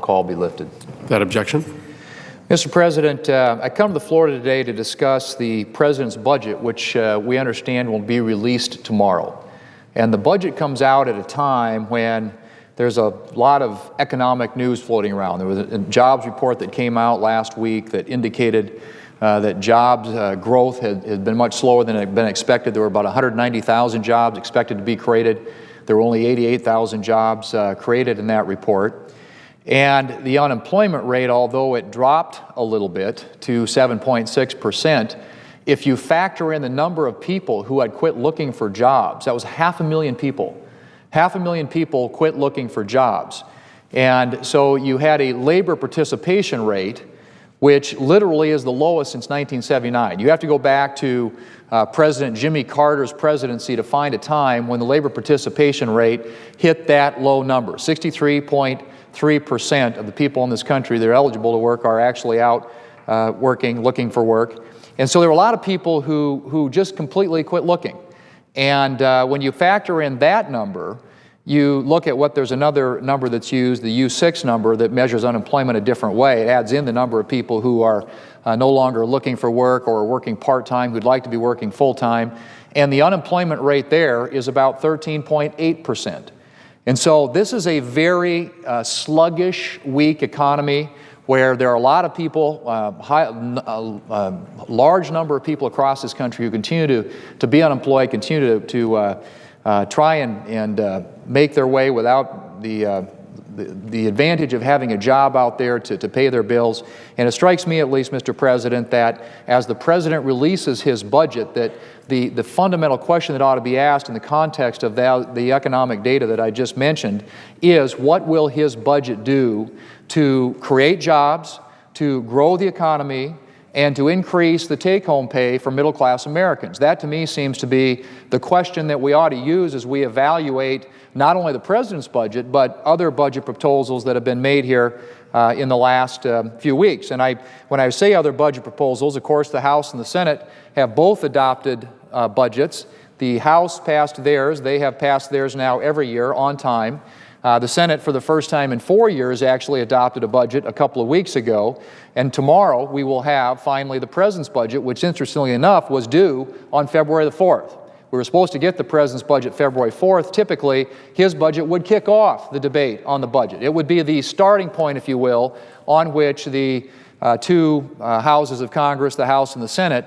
call be lifted. That objection? Mr. President, I come to the floor today to discuss the President's budget, which we understand will be released tomorrow. And the budget comes out at a time when there's a lot of economic news floating around. There was a jobs report that came out last week that indicated that jobs growth had been much slower than had been expected. There were about 190,000 jobs expected to be created. There were only 88,000 jobs created in that report. And the unemployment rate, although it dropped a little bit to 7.6%, if you factor in the number of people who had quit looking for jobs, that was 500,000 people. 500,000 people quit looking for jobs. And so you had a labor participation rate which literally is the lowest since 1979. You have to go back to President Jimmy Carter's presidency to find a time when the labor participation rate hit that low number. 63.3% of the people in this country that are eligible to work are actually out working, looking for work. And so there were a lot of people who just completely quit looking. And when you factor in that number, you look at there's another number that's used, the U6 number, that measures unemployment a different way. It adds in the number of people who are no longer looking for work or working part-time, who'd like to be working full-time. And the unemployment rate there is about 13.8%. And so this is a very sluggish, weak economy where there are a lot of people, large number of people across this country who continue to be unemployed, continue to try and make their way without the advantage of having a job out there to pay their bills. And it strikes me, at least, Mr. President, that as the President releases his budget, that the fundamental question that ought to be asked in the context of the economic data that I just mentioned is, what will his budget do to create jobs, to grow the economy, and to increase the take-home pay for middle-class Americans? That, to me, seems to be the question that we ought to use as we evaluate not only the President's budget, but other budget proposals that have been made here in the last few weeks. And when I say other budget proposals, of course, the House and the Senate have both adopted budgets. The House passed theirs. They have passed theirs now every year on time. The Senate, for the first time in 4 years, actually adopted a budget a couple of weeks ago. And tomorrow we will have, finally, the President's budget, which, interestingly enough, was due on February the 4th. We were supposed to get the President's budget February 4th. Typically, his budget would kick off the debate on the budget. It would be the starting point, if you will, on which the two houses of Congress, the House and the Senate,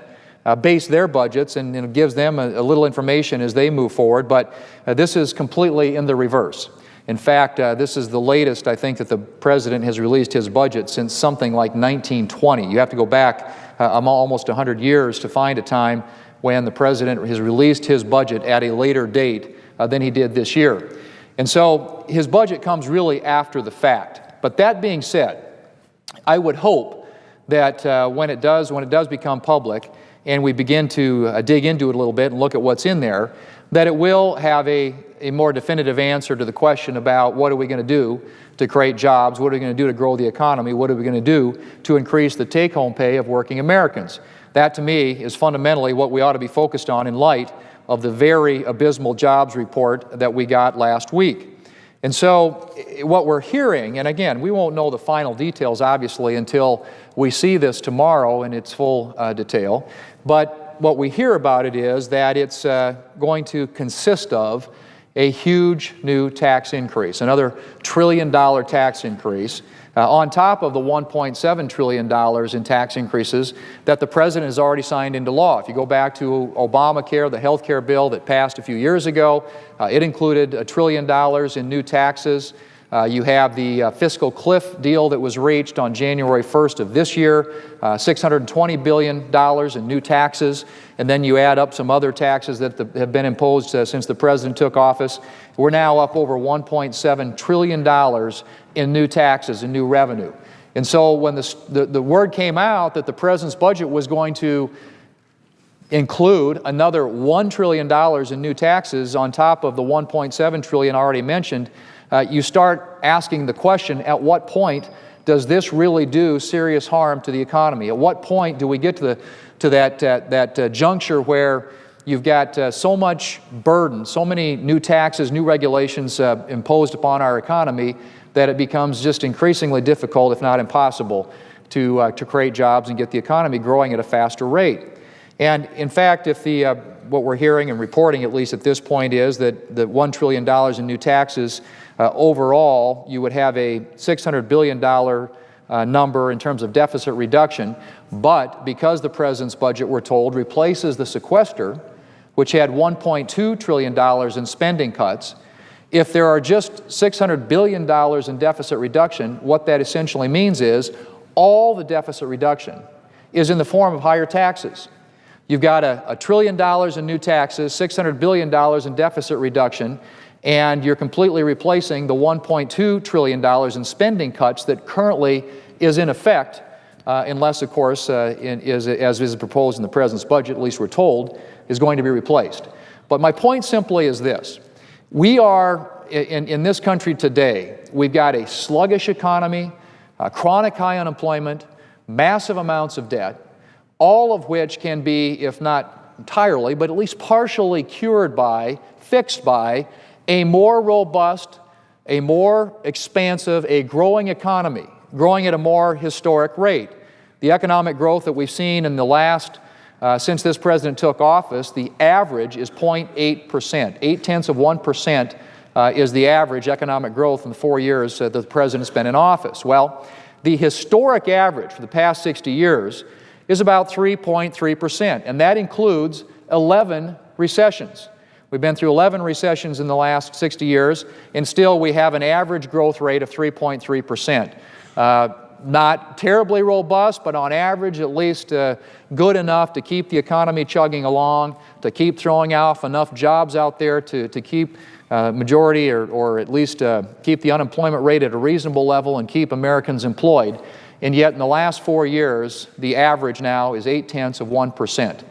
base their budgets, and it gives them a little information as they move forward. But this is completely in the reverse. In fact, this is the latest, I think, that the President has released his budget since something like 1920. You have to go back almost 100 years to find a time when the President has released his budget at a later date than he did this year. And so his budget comes really after the fact. But that being said, I would hope that when it does become public and we begin to dig into it a little bit and look at what's in there, that it will have a more definitive answer to the question about what are we going to do to create jobs, what are we going to do to grow the economy, what are we going to do to increase the take-home pay of working Americans. That, to me, is fundamentally what we ought to be focused on in light of the very abysmal jobs report that we got last week. And so what we're hearing, and again, we won't know the final details, obviously, until we see this tomorrow in its full detail, but what we hear about it is that it's going to consist of a huge new tax increase, another $1 trillion tax increase, on top of the $1.7 trillion in tax increases that the President has already signed into law. If you go back to Obamacare, the health care bill that passed a few years ago, it included $1 trillion in new taxes. You have the fiscal cliff deal that was reached on January 1st of this year, $620 billion in new taxes, and then you add up some other taxes that have been imposed since the President took office. We're now up over $1.7 trillion in new taxes and new revenue. And so when the word came out that the President's budget was going to include another $1 trillion in new taxes on top of the $1.7 trillion already mentioned, you start asking the question, at what point does this really do serious harm to the economy? At what point do we get to that juncture where you've got so much burden, so many new taxes, new regulations imposed upon our economy, that it becomes just increasingly difficult, if not impossible, to create jobs and get the economy growing at a faster rate. And in fact, if what we're hearing and reporting, at least at this point, is that the $1 trillion in new taxes overall, you would have a $600 billion number in terms of deficit reduction. But because the President's budget, we're told, replaces the sequester, which had $1.2 trillion in spending cuts, if there are just $600 billion in deficit reduction, what that essentially means is all the deficit reduction is in the form of higher taxes. You've got $1 trillion in new taxes, $600 billion in deficit reduction, and you're completely replacing the $1.2 trillion in spending cuts that currently is in effect, unless, of course, as is proposed in the President's budget, at least we're told, is going to be replaced. But my point simply is this. We are, in this country today, we've got a sluggish economy, chronic high unemployment, massive amounts of debt, all of which can be, if not entirely, but at least partially cured by, fixed by, a more robust, a more expansive, a growing economy, growing at a more historic rate. The economic growth that we've seen in the last, since this President took office, the average is 0.8%. 0.8% is the average economic growth in the 4 years that the President's been in office. Well, the historic average for the past 60 years is about 3.3%, and that includes 11 recessions. We've been through 11 recessions in the last 60 years, and still we have an average growth rate of 3.3%. Not terribly robust, but on average at least good enough to keep the economy chugging along, to keep throwing off enough jobs out there to keep majority or at least keep the unemployment rate at a reasonable level and keep Americans employed. And yet in the last 4 years, the average now is 0.8%.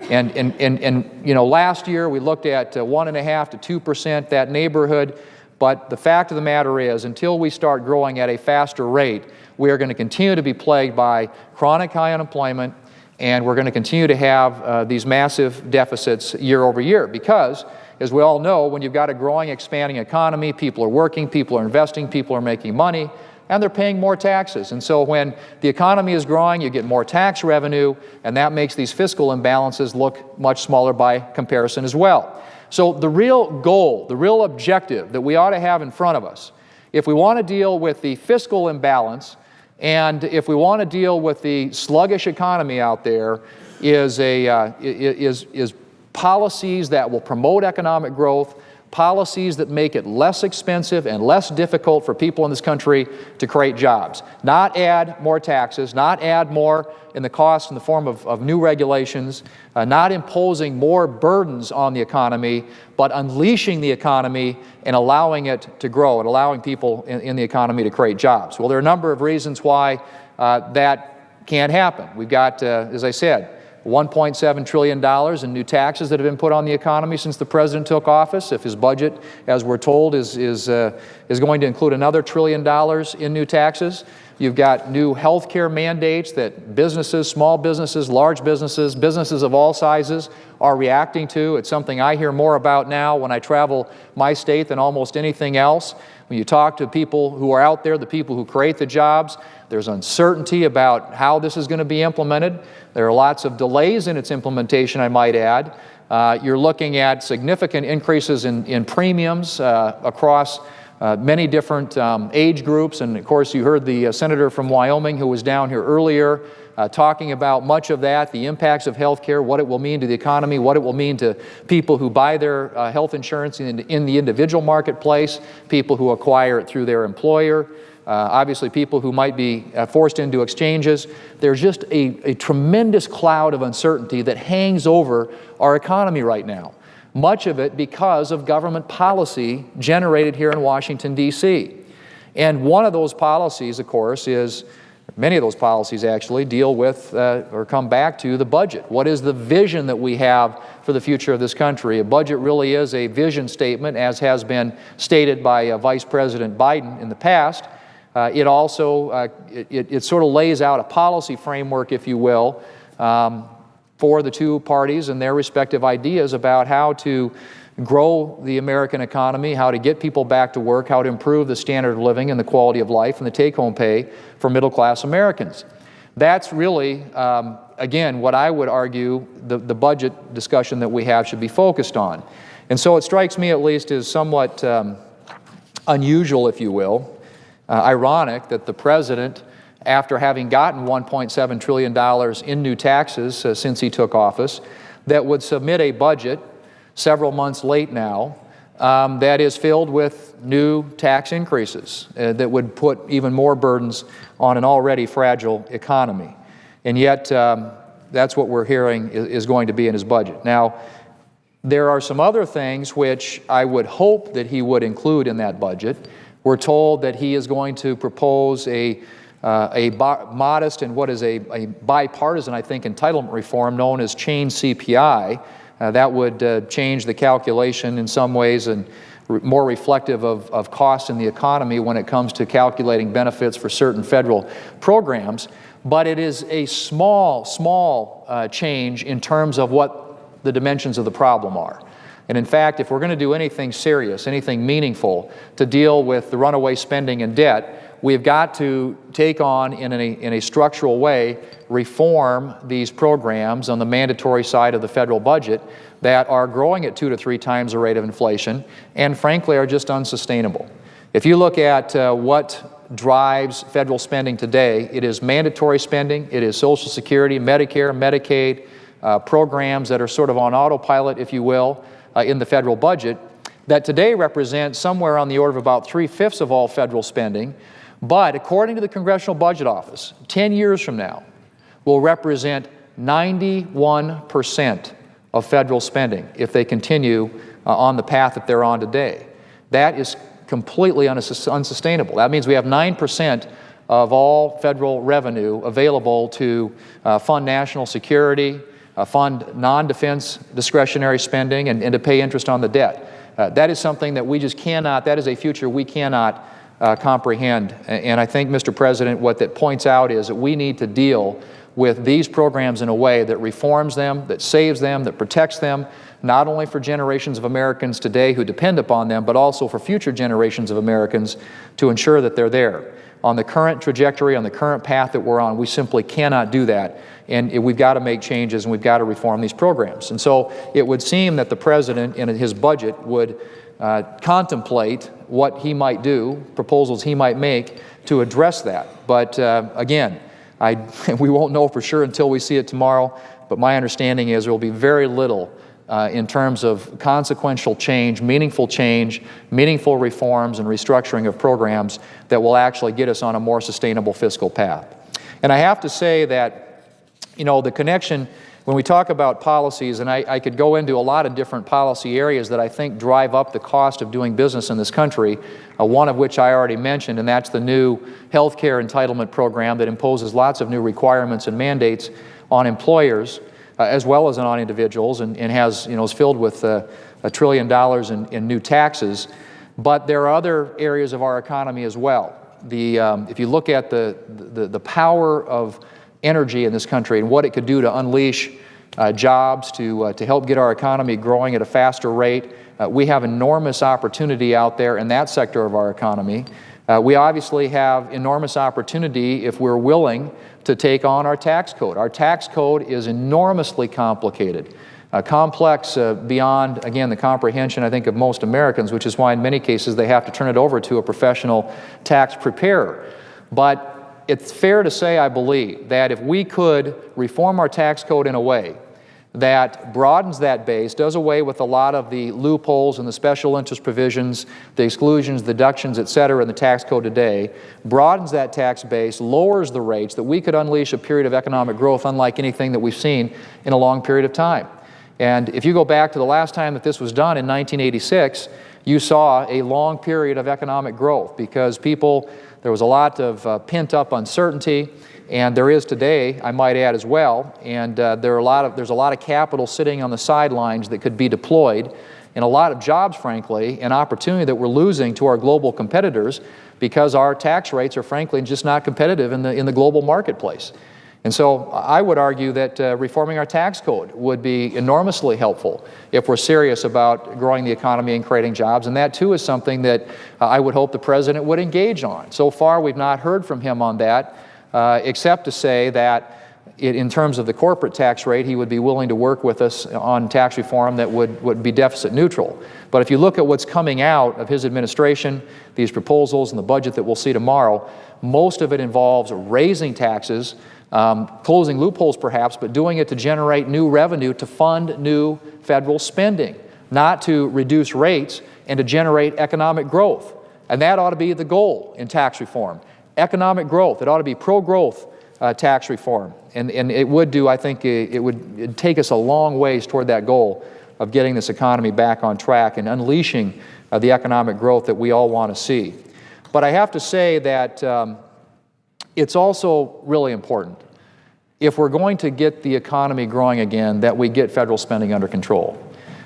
And you know, last year we looked at 1.5% to 2%, that neighborhood. But the fact of the matter is, until we start growing at a faster rate, we are going to continue to be plagued by chronic high unemployment, and we're going to continue to have these massive deficits year over year. Because, as we all know, when you've got a growing, expanding economy, people are working, people are investing, people are making money, and they're paying more taxes. And so when the economy is growing, you get more tax revenue, and that makes these fiscal imbalances look much smaller by comparison as well. So the real goal, the real objective that we ought to have in front of us, if we want to deal with the fiscal imbalance and if we want to deal with the sluggish economy out there, is policies that will promote economic growth, policies that make it less expensive and less difficult for people in this country to create jobs. Not add more taxes, not add more in the cost in the form of new regulations, not imposing more burdens on the economy, but unleashing the economy and allowing it to grow and allowing people in the economy to create jobs. Well, there are a number of reasons why that can't happen. We've got, as I said, $1.7 trillion in new taxes that have been put on the economy since the President took office. If his budget, as we're told, is going to include another $1 trillion in new taxes. You've got new health care mandates that businesses, small businesses, large businesses, businesses of all sizes are reacting to. It's something I hear more about now when I travel my state than almost anything else. When you talk to people who are out there, the people who create the jobs, there's uncertainty about how this is going to be implemented. There are lots of delays in its implementation, I might add. You're looking at significant increases in premiums across many different age groups. And of course, you heard the senator from Wyoming who was down here earlier talking about much of that, the impacts of health care, what it will mean to the economy, what it will mean to people who buy their health insurance in the individual marketplace, people who acquire it through their employer, obviously people who might be forced into exchanges. There's just a tremendous cloud of uncertainty that hangs over our economy right now. Much of it because of government policy generated here in Washington, D.C. And one of those policies, of course, is, many of those policies actually deal with or come back to the budget. What is the vision that we have for the future of this country? A budget really is a vision statement, as has been stated by Vice President Biden in the past. It also, it sort of lays out a policy framework, if you will, for the two parties and their respective ideas about how to grow the American economy, how to get people back to work, how to improve the standard of living and the quality of life and the take-home pay for middle-class Americans. That's really, again, what I would argue the budget discussion that we have should be focused on. And so it strikes me at least as somewhat unusual, if you will, ironic that the President, after having gotten $1.7 trillion in new taxes since he took office, that would submit a budget several months late now that is filled with new tax increases that would put even more burdens on an already fragile economy. And yet, that's what we're hearing is going to be in his budget. Now, there are some other things which I would hope that he would include in that budget. We're told that he is going to propose a modest and what is a bipartisan, I think, entitlement reform known as chain CPI. That would change the calculation in some ways and more reflective of costs in the economy when it comes to calculating benefits for certain federal programs. But it is a small change in terms of what the dimensions of the problem are. And in fact, if we're going to do anything serious, anything meaningful to deal with the runaway spending and debt, we've got to take on, in a structural way, reform these programs on the mandatory side of the federal budget that are growing at 2 to 3 times the rate of inflation and, frankly, are just unsustainable. If you look at what drives federal spending today, it is mandatory spending, it is Social Security, Medicare, Medicaid, programs that are sort of on autopilot, if you will, in the federal budget, that today represent somewhere on the order of about 3/5 of all federal spending, but according to the Congressional Budget Office, 10 years from now, will represent 91% of federal spending if they continue on the path that they're on today. That is completely unsustainable. That means we have 9% of all federal revenue available to fund national security, fund non-defense discretionary spending, and to pay interest on the debt. That is something that we just cannot, that is a future we cannot comprehend. And I think, Mr. President, what that points out is that we need to deal with these programs in a way that reforms them, that saves them, that protects them, not only for generations of Americans today who depend upon them, but also for future generations of Americans to ensure that they're there. On the current trajectory, on the current path that we're on, we simply cannot do that. And we've got to make changes and we've got to reform these programs. And so it would seem that the President in his budget would contemplate what he might do, proposals he might make to address that. But again, we won't know for sure until we see it tomorrow, but my understanding is there will be very little in terms of consequential change, meaningful reforms and restructuring of programs that will actually get us on a more sustainable fiscal path. And I have to say that, you know, the connection, when we talk about policies, and I could go into a lot of different policy areas that I think drive up the cost of doing business in this country, one of which I already mentioned, and that's the new health care entitlement program that imposes lots of new requirements and mandates on employers, as well as on individuals, and has, you know, is filled with $1 trillion in new taxes. But there are other areas of our economy as well. If you look at the power of energy in this country and what it could do to unleash jobs, to help get our economy growing at a faster rate, we have enormous opportunity out there in that sector of our economy. We obviously have enormous opportunity if we're willing to take on our tax code. Our tax code is enormously complicated, complex beyond, again, the comprehension, I think, of most Americans, which is why in many cases they have to turn it over to a professional tax preparer. But it's fair to say, I believe, that if we could reform our tax code in a way that broadens that base, does away with a lot of the loopholes and the special interest provisions, the exclusions, deductions, et cetera, in the tax code today, broadens that tax base, lowers the rates, that we could unleash a period of economic growth unlike anything that we've seen in a long period of time. And if you go back to the last time that this was done in 1986, you saw a long period of economic growth because there was a lot of pent-up uncertainty, and there is today, I might add as well, and there's a lot of capital sitting on the sidelines that could be deployed, and a lot of jobs, frankly, and opportunity that we're losing to our global competitors because our tax rates are, frankly, just not competitive in the global marketplace. And so I would argue that reforming our tax code would be enormously helpful if we're serious about growing the economy and creating jobs. And that, too, is something that I would hope the President would engage on. So far, we've not heard from him on that, except to say that in terms of the corporate tax rate, he would be willing to work with us on tax reform that would be deficit neutral. But if you look at what's coming out of his administration, these proposals and the budget that we'll see tomorrow, most of it involves raising taxes, closing loopholes perhaps, but doing it to generate new revenue to fund new federal spending, not to reduce rates and to generate economic growth. And that ought to be the goal in tax reform. Economic growth. It ought to be pro-growth tax reform. And it would do, I think, it'd take us a long ways toward that goal of getting this economy back on track and unleashing the economic growth that we all want to see. But I have to say that it's also really important, if we're going to get the economy growing again, that we get federal spending under control.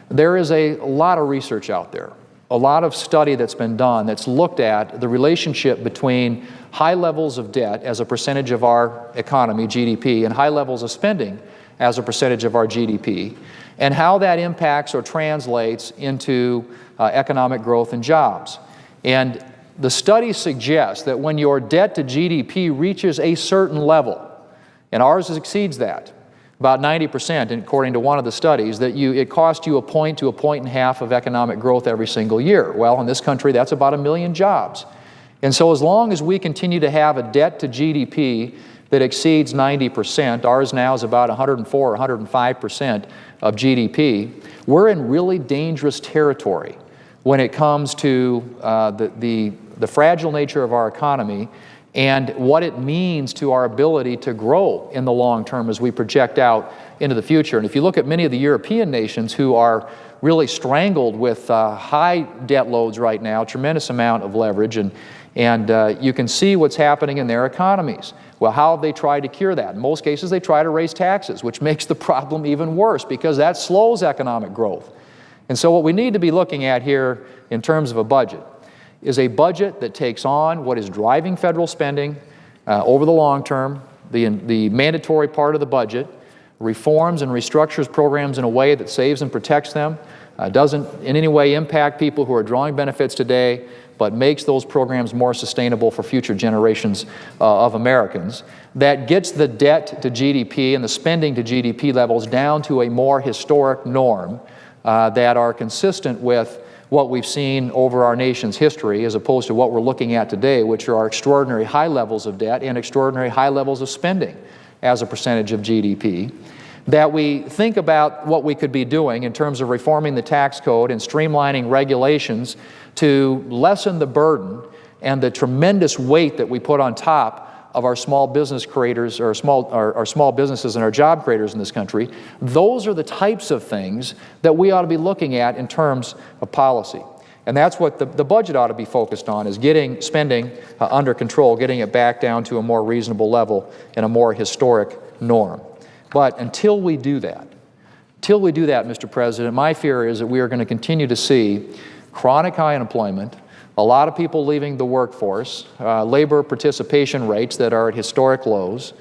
There is a lot of research out there, a lot of study that's been done that's looked at the relationship between high levels of debt as a percentage of our economy, GDP, and high levels of spending as a percentage of our GDP, and how that impacts or translates into economic growth and jobs. And the studies suggest that when your debt to GDP reaches a certain level, and ours exceeds that, about 90%, according to one of the studies, that it costs you a point to a point and a half of economic growth every single year. Well, in this country, that's about 1 million jobs. And so as long as we continue to have a debt to GDP that exceeds 90%, ours now is about 104 or 105% of GDP, we're in really dangerous territory when it comes to the fragile nature of our economy and what it means to our ability to grow in the long term as we project out into the future. And if you look at many of the European nations who are really strangled with high debt loads right now, tremendous amount of leverage, and you can see what's happening in their economies. Well, how have they tried to cure that? In most cases, they try to raise taxes, which makes the problem even worse because that slows economic growth. And so what we need to be looking at here in terms of a budget is a budget that takes on what is driving federal spending over the long term, the mandatory part of the budget, reforms and restructures programs in a way that saves and protects them, doesn't in any way impact people who are drawing benefits today, but makes those programs more sustainable for future generations of Americans, that gets the debt to GDP and the spending to GDP levels down to a more historic norm that are consistent with what we've seen over our nation's history as opposed to what we're looking at today, which are extraordinary high levels of debt and extraordinary high levels of spending as a percentage of GDP. That we think about what we could be doing in terms of reforming the tax code and streamlining regulations to lessen the burden and the tremendous weight that we put on top of our small business creators, or our small businesses and our job creators in this country. Those are the types of things that we ought to be looking at in terms of policy. And that's what the budget ought to be focused on, is getting spending under control, getting it back down to a more reasonable level and a more historic norm. But until we do that, Mr. President, my fear is that we are going to continue to see chronic high unemployment, a lot of people leaving the workforce, labor participation rates that are at historic lows.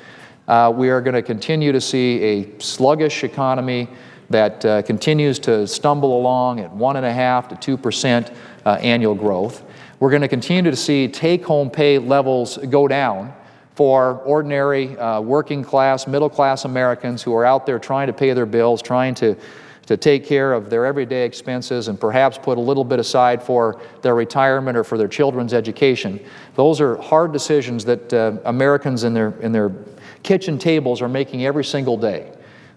We are going to continue to see a sluggish economy that continues to stumble along at 1.5% to 2% annual growth. We're going to continue to see take-home pay levels go down for ordinary working class, middle class Americans who are out there trying to pay their bills, trying to take care of their everyday expenses and perhaps put a little bit aside for their retirement or for their children's education. Those are hard decisions that Americans in their kitchen tables are making every single day.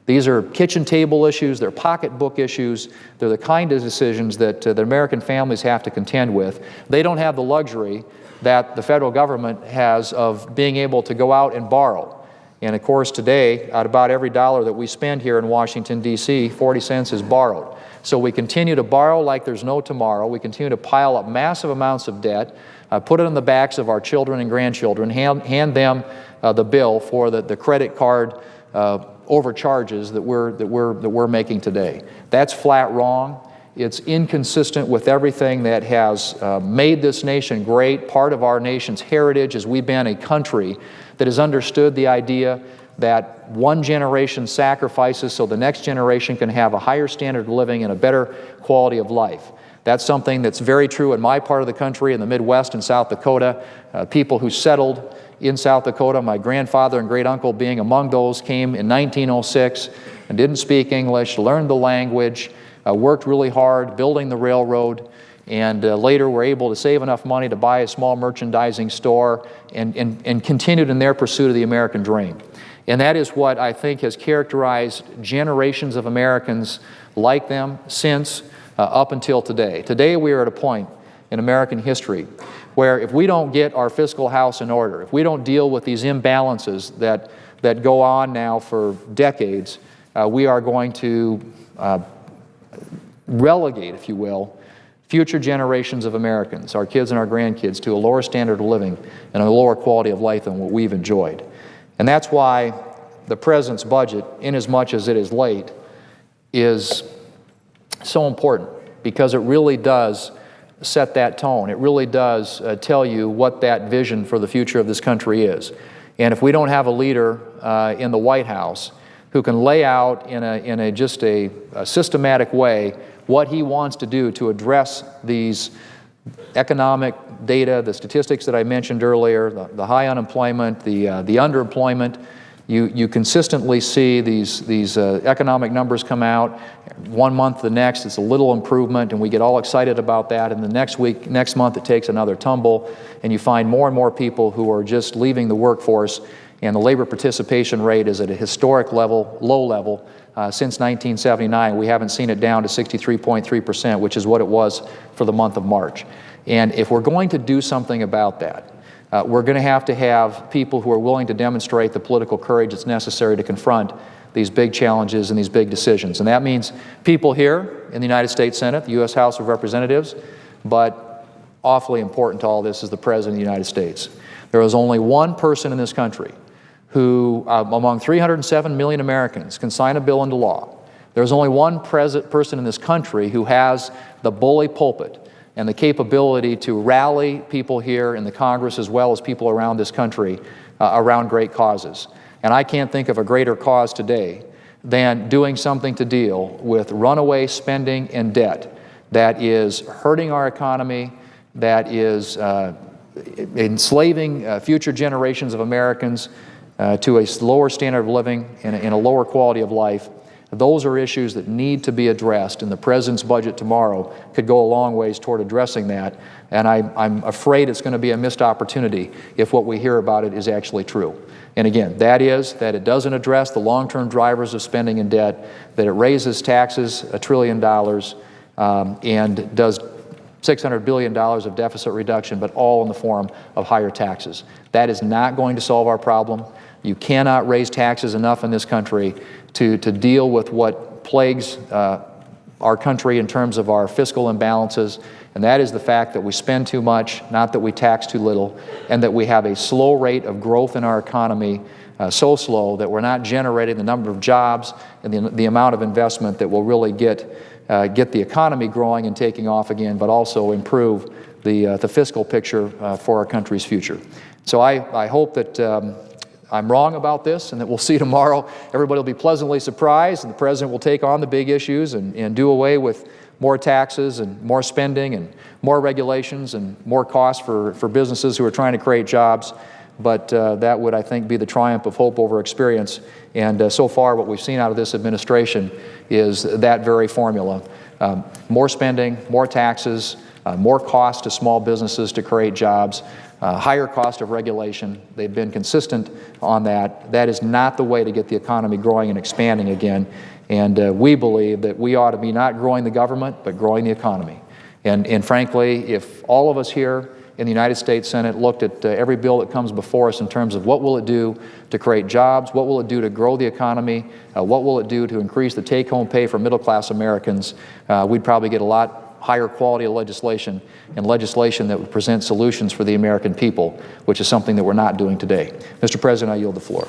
These are kitchen table issues, they're pocketbook issues, they're the kind of decisions that the American families have to contend with. They don't have the luxury that the federal government has of being able to go out and borrow. And of course today, at about every dollar that we spend here in Washington, D.C., 40 cents is borrowed. So we continue to borrow like there's no tomorrow. We continue to pile up massive amounts of debt, put it on the backs of our children and grandchildren, hand them the bill for the credit card overcharges that we're making today. That's flat wrong. It's inconsistent with everything that has made this nation great. Part of our nation's heritage is we've been a country that has understood the idea that one generation sacrifices so the next generation can have a higher standard of living and a better quality of life. That's something that's very true in my part of the country, in the Midwest and South Dakota. People who settled in South Dakota, my grandfather and great uncle being among those, came in 1906 and didn't speak English, learned the language, worked really hard building the railroad, and later were able to save enough money to buy a small merchandising store and continued in their pursuit of the American dream. And that is what I think has characterized generations of Americans like them since up until today. Today we are at a point in American history where if we don't get our fiscal house in order, if we don't deal with these imbalances that go on now for decades, we are going to relegate, if you will, future generations of Americans, our kids and our grandkids, to a lower standard of living and a lower quality of life than what we've enjoyed. And that's why the President's budget, inasmuch as it is late, is so important, because it really does set that tone. It really does tell you what that vision for the future of this country is. And if we don't have a leader in the White House who can lay out in a systematic way what he wants to do to address these economic data, the statistics that I mentioned earlier, the high unemployment, the underemployment, you consistently see these economic numbers come out. One month to the next, it's a little improvement, and we get all excited about that. And the next month, it takes another tumble, and you find more and more people who are just leaving the workforce, and the labor participation rate is at a historic level, low level. Since 1979, we haven't seen it down to 63.3%, which is what it was for the month of March. And if we're going to do something about that, we're going to have people who are willing to demonstrate the political courage that's necessary to confront these big challenges and these big decisions. And that means people here in the United States Senate, the U.S. House of Representatives, but awfully important to all this is the President of the United States. There is only one person in this country who, among 307 million Americans, can sign a bill into law. There's only one person in this country who has the bully pulpit and the capability to rally people here in the Congress as well as people around this country around great causes. And I can't think of a greater cause today than doing something to deal with runaway spending and debt that is hurting our economy, that is enslaving future generations of Americans to a lower standard of living and a lower quality of life. Those are issues that need to be addressed, and the President's budget tomorrow could go a long ways toward addressing that. And I'm afraid it's going to be a missed opportunity if what we hear about it is actually true. And again, that is that it doesn't address the long-term drivers of spending and debt, that it raises taxes $1 trillion and does $600 billion of deficit reduction, but all in the form of higher taxes. That is not going to solve our problem. You cannot raise taxes enough in this country to deal with what plagues our country in terms of our fiscal imbalances, and that is the fact that we spend too much, not that we tax too little, and that we have a slow rate of growth in our economy, so slow that we're not generating the number of jobs and the amount of investment that will really get the economy growing and taking off again, but also improve the fiscal picture for our country's future. So I hope that I'm wrong about this and that we'll see tomorrow everybody will be pleasantly surprised and the President will take on the big issues and do away with more taxes and more spending and more regulations and more costs for businesses who are trying to create jobs. But that would, I think, be the triumph of hope over experience. And so far what we've seen out of this administration is that very formula. More spending, more taxes, more cost to small businesses to create jobs, higher cost of regulation. They've been consistent on that. That is not the way to get the economy growing and expanding again. And we believe that we ought to be not growing the government, but growing the economy. And frankly, if all of us here in the United States Senate looked at every bill that comes before us in terms of what will it do to create jobs, what will it do to grow the economy, what will it do to increase the take-home pay for middle-class Americans, we'd probably get a lot higher quality of legislation and legislation that would present solutions for the American people, which is something that we're not doing today. Mr. President, I yield the floor.